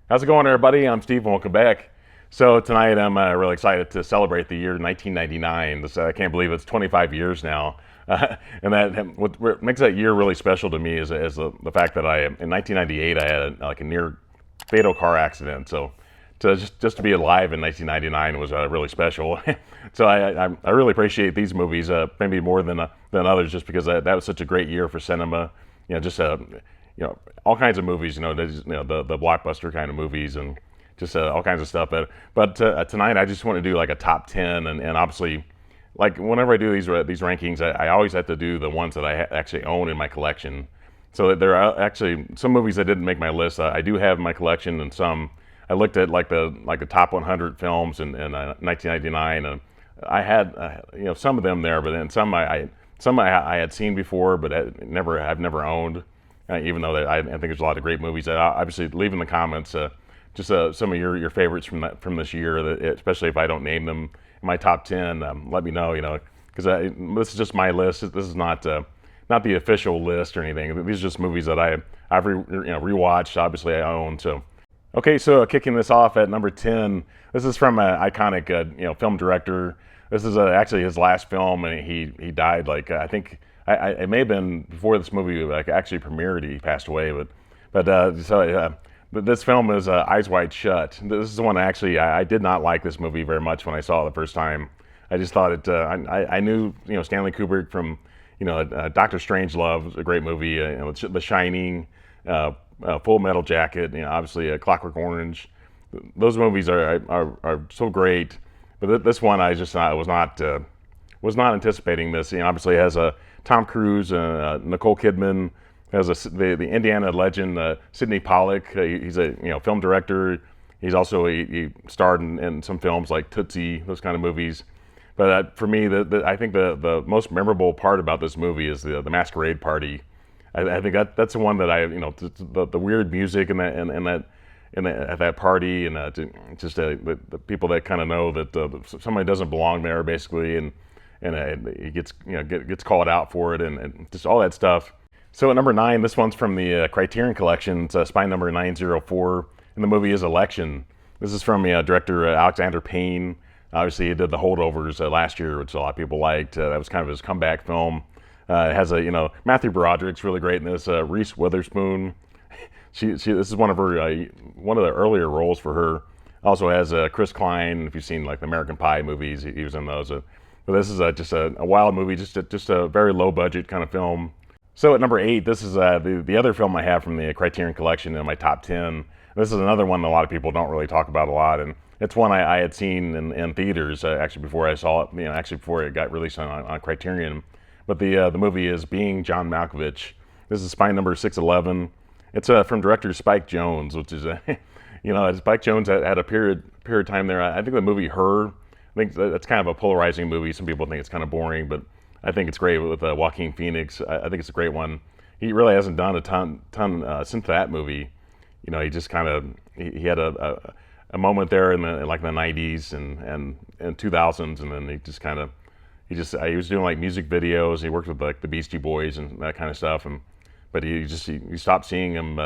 How's it going, everybody? I'm Steve, and welcome back. So tonight I'm really excited to celebrate the year 1999. I can't believe it's 25 years now, and what makes that year really special to me is the fact that in 1998 I had like a near fatal car accident. So just to be alive in 1999 was really special. So I really appreciate these movies, maybe more than others, just because that was such a great year for cinema. Just all kinds of movies. The blockbuster kind of movies and just all kinds of stuff. But tonight I just want to do like a top 10, and obviously, like whenever I do these rankings, I always have to do the ones that I actually own in my collection. So that there are actually some movies that didn't make my list. I do have in my collection, and some I looked at like the top 100 films in 1999, and I had some of them there, but then some I had seen before, but I've never owned. Even though I think there's a lot of great movies. Obviously, leave in the comments just some of your favorites from this year, especially if I don't name them in my top 10. Let me know, because this is just my list. This is not the official list or anything. These are just movies that I've rewatched. Obviously, I own. So, okay, so kicking this off at number 10. This is from an iconic film director. This is actually his last film, and he died I think. It may have been before this movie actually premiered. He passed away, but this film is Eyes Wide Shut. This is the one I did not like this movie very much when I saw it the first time. I just thought it. I knew Stanley Kubrick from Doctor Strangelove was a great movie. The Shining, Full Metal Jacket. Obviously Clockwork Orange. Those movies are so great, but this one I just was not anticipating this. Obviously it has a Tom Cruise, Nicole Kidman, has the Indiana legend Sidney Pollack. He's a film director. He's also he starred in some films like Tootsie, those kind of movies. But for me, I think the most memorable part about this movie is the masquerade party. I think that's the one that the weird music at that party, and the people that kind of know that somebody doesn't belong there basically, and he gets called out for it, and just all that stuff. So at number 9, this one's from the Criterion Collection. It's Spine number 904, and the movie is Election. This is from director Alexander Payne. Obviously, he did The Holdovers last year, which a lot of people liked. That was kind of his comeback film. It has Matthew Broderick's really great in this. Reese Witherspoon. This is one of the earlier roles for her. Also has Chris Klein. If you've seen like the American Pie movies, he was in those. But this is just a wild movie, just a very low budget kind of film. So at number 8, this is the other film I have from the Criterion Collection in my top 10. This is another one that a lot of people don't really talk about a lot, and it's one I had seen in theaters actually before I saw it. Actually before it got released on Criterion. But the movie is Being John Malkovich. This is Spine number 611. It's from director Spike Jonze, which is Spike Jonze had a period of time there. I think the movie Her. I think that's kind of a polarizing movie. Some people think it's kind of boring, but I think it's great with Joaquin Phoenix. I think it's a great one. He really hasn't done a ton since that movie. He just kind of he had a moment there in the 90s and 2000s, and then he was doing like music videos. He worked with like the Beastie Boys and that kind of stuff, but he stopped seeing him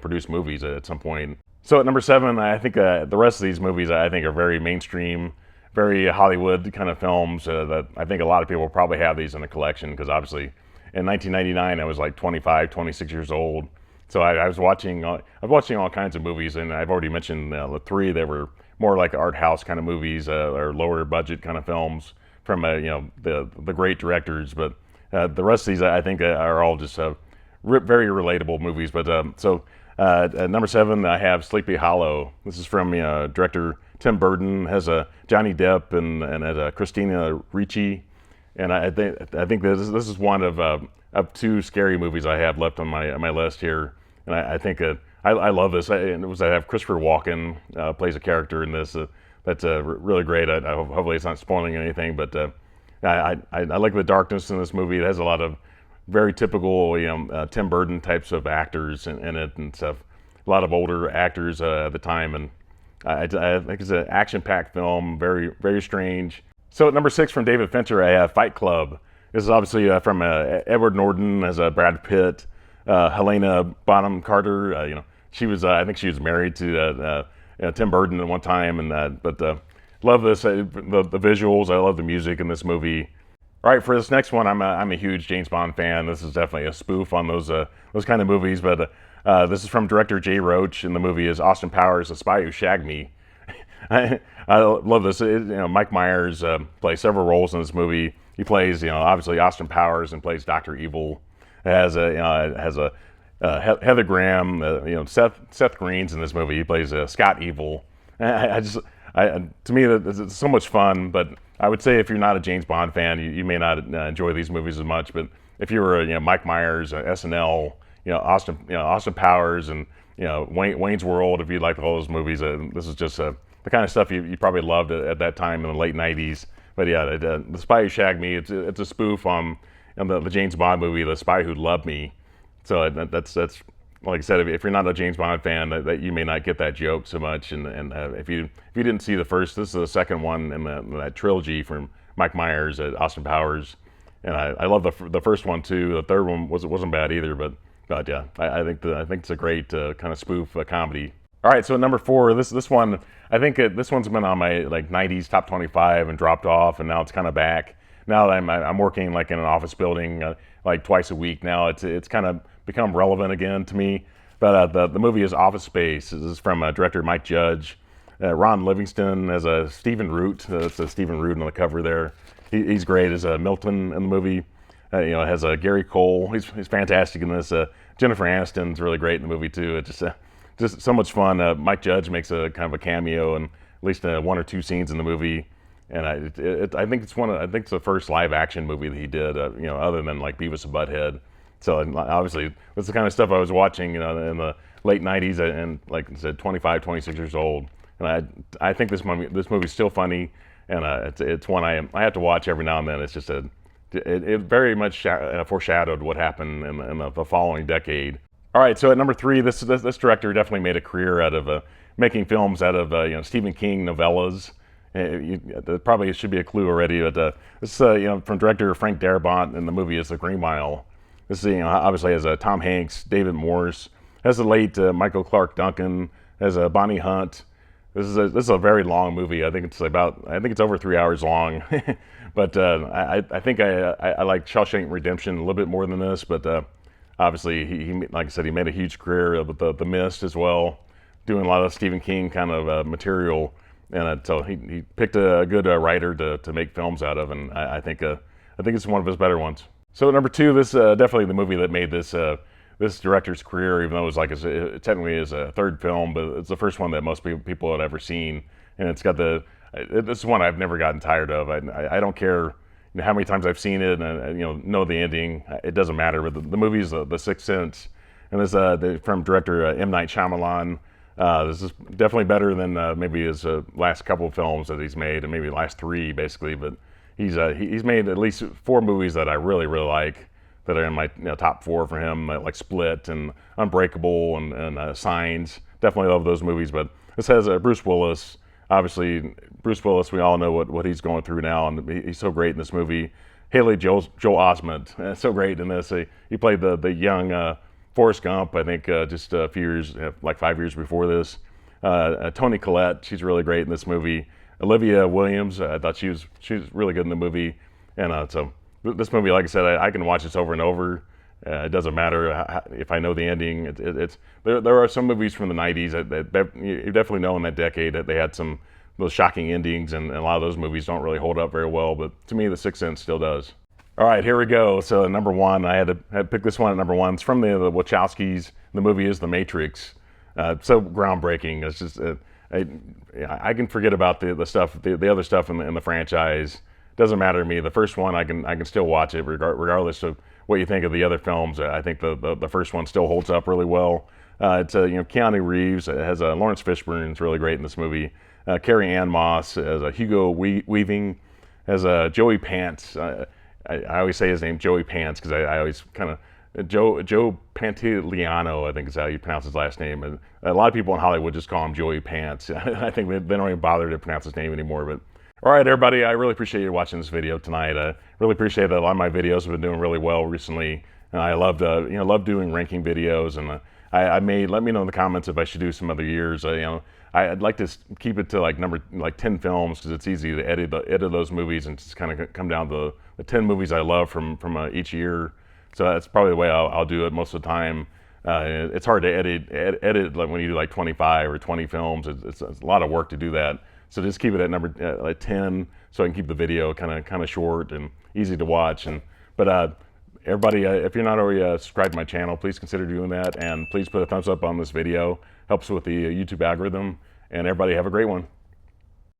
produce movies at some point. So at number 7, I think the rest of these movies I think are very mainstream, very Hollywood kind of films that I think a lot of people probably have these in a collection, because obviously in 1999 I was like 25, 26 years old. So I was watching all kinds of movies, and I've already mentioned the 3 that were more like art house kind of movies or lower budget kind of films from the great directors. But the rest of these I think are all just very relatable movies. But at number 7 I have Sleepy Hollow. This is from director Tim Burton. Has Johnny Depp and Christina Ricci, and I think this is one of 2 scary movies I have left on my list here, and I think I love this. I have Christopher Walken plays a character in this that's really great. Hopefully it's not spoiling anything, but I like the darkness in this movie. It has a lot of very typical Tim Burton types of actors in it and stuff. A lot of older actors at the time, and I think it's an action-packed film, very, very strange. So at number 6 from David Fincher, I have Fight Club. This is obviously from Edward Norton as Brad Pitt, Helena Bonham Carter, She was, I think she was married to Tim Burton at one time, and but love this, the visuals. I love the music in this movie. All right, for this next one, I'm a huge James Bond fan. This is definitely a spoof on those kind of movies, but this is from director Jay Roach, and the movie is Austin Powers: The Spy Who Shagged Me. I love this. Mike Myers plays several roles in this movie. He plays, obviously Austin Powers, and plays Dr. Evil. It has a Heather Graham, Seth Green's in this movie. He plays Scott Evil. To me, it's so much fun. But I would say if you're not a James Bond fan, you may not enjoy these movies as much. But if you were, Mike Myers, SNL, Austin Powers, and Wayne's World, if you like all those movies, this is just the kind of stuff you probably loved at that time in the late '90s. But yeah, The Spy Who Shagged Me, it's a spoof on the James Bond movie, The Spy Who Loved Me. So that's like I said, if you're not a James Bond fan, that you may not get that joke so much. And if you didn't see the first, this is the second one in that trilogy from Mike Myers, Austin Powers, and I love the first one too. The third one wasn't bad either, but yeah, I think it's a great kind of spoof comedy. All right, so at number 4, this one, I think this one's been on my like '90s top 25 and dropped off, and now it's kind of back. Now that I'm working like in an office building like twice a week now, it's kind of become relevant again to me. But the movie is Office Space. This is from director Mike Judge. Ron Livingston as a Stephen Root. That's a Stephen Root on the cover there. He's great as Milton in the movie. It has Gary Cole. He's fantastic in this. Jennifer Aniston's really great in the movie too. It's just so much fun. Mike Judge makes a kind of a cameo in at least 1 or 2 scenes in the movie, and I think it's the first live action movie that he did. Other than like Beavis and Butthead. So obviously that's the kind of stuff I was watching, in the late '90s, and like I said, 25, 26 years old. And I think this movie's still funny, and it's one I have to watch every now and then. It's just it very much foreshadowed what happened in the following decade. All right, so at number 3, this director definitely made a career out of making films out of Stephen King novellas. There probably should be a clue already, but this from director Frank Darabont, and the movie is The Green Mile. This is obviously has Tom Hanks, David Morse, has the late Michael Clark Duncan, has Bonnie Hunt. This is a very long movie. I think it's over 3 hours long. But I think I like Shawshank Redemption a little bit more than this. But obviously he like I said, he made a huge career with the Mist as well, doing a lot of Stephen King kind of material. And so he picked a good writer to make films out of, and I think it's one of his better ones. So at number 2, this definitely the movie that made this director's career, even though it was technically his third film, but it's the first one that most people had ever seen, and it's got this is one I've never gotten tired of. I don't care how many times I've seen it, and know the ending. It doesn't matter. But the movie is The Sixth Sense, and this from director M. Night Shyamalan. This is definitely better than maybe his last couple of films that he's made, and maybe the last 3 basically. But he's made at least 4 movies that I really like, that are in my top 4 for him, like Split and Unbreakable and Signs. Definitely love those movies. But this has Bruce Willis. Obviously, Bruce Willis, we all know what he's going through now, and he's so great in this movie. Haley Joel Osment, so great in this. He played the young Forrest Gump, I think, just a few years, like 5 years before this. Toni Collette, she's really great in this movie. Olivia Williams, I thought she was really good in the movie. And so this movie, like I said, I can watch this over and over. It doesn't matter if I know the ending. There are some movies from the '90s that you definitely know in that decade that they had those shocking endings, and a lot of those movies don't really hold up very well. But to me, The Sixth Sense still does. All right, here we go. So number 1, I had to pick this one at number 1. It's from the Wachowskis. The movie is The Matrix. So groundbreaking. It's just I can forget about the stuff, the other stuff in the franchise. Doesn't matter to me. The first one, I can still watch it regardless of what you think of the other films. I think the first one still holds up really well. It's Keanu Reeves. It has Lawrence Fishburne. It's really great in this movie. Carrie Ann Moss as Hugo Weaving, as Joey Pants. I always say his name Joey Pants because I always kind of Joe Pantoliano, I think is how you pronounce his last name. And a lot of people in Hollywood just call him Joey Pants. I think they don't even bother to pronounce his name anymore. But all right, everybody, I really appreciate you watching this video tonight. I really appreciate that a lot of my videos have been doing really well recently, and I loved doing ranking videos, and I may let me know in the comments if I should do some other years. I'd like to keep it to like 10 films because it's easy to edit those movies and just kind of come down to the 10 movies I love from each year. So that's probably the way I'll do it most of the time. It's hard to edit like when you do like 25 or 20 films. It's a lot of work to do that. So just keep it at number like 10, so I can keep the video kind of short and easy to watch. But everybody, if you're not already subscribed to my channel, please consider doing that, and please put a thumbs up on this video. Helps with the YouTube algorithm. And everybody have a great one.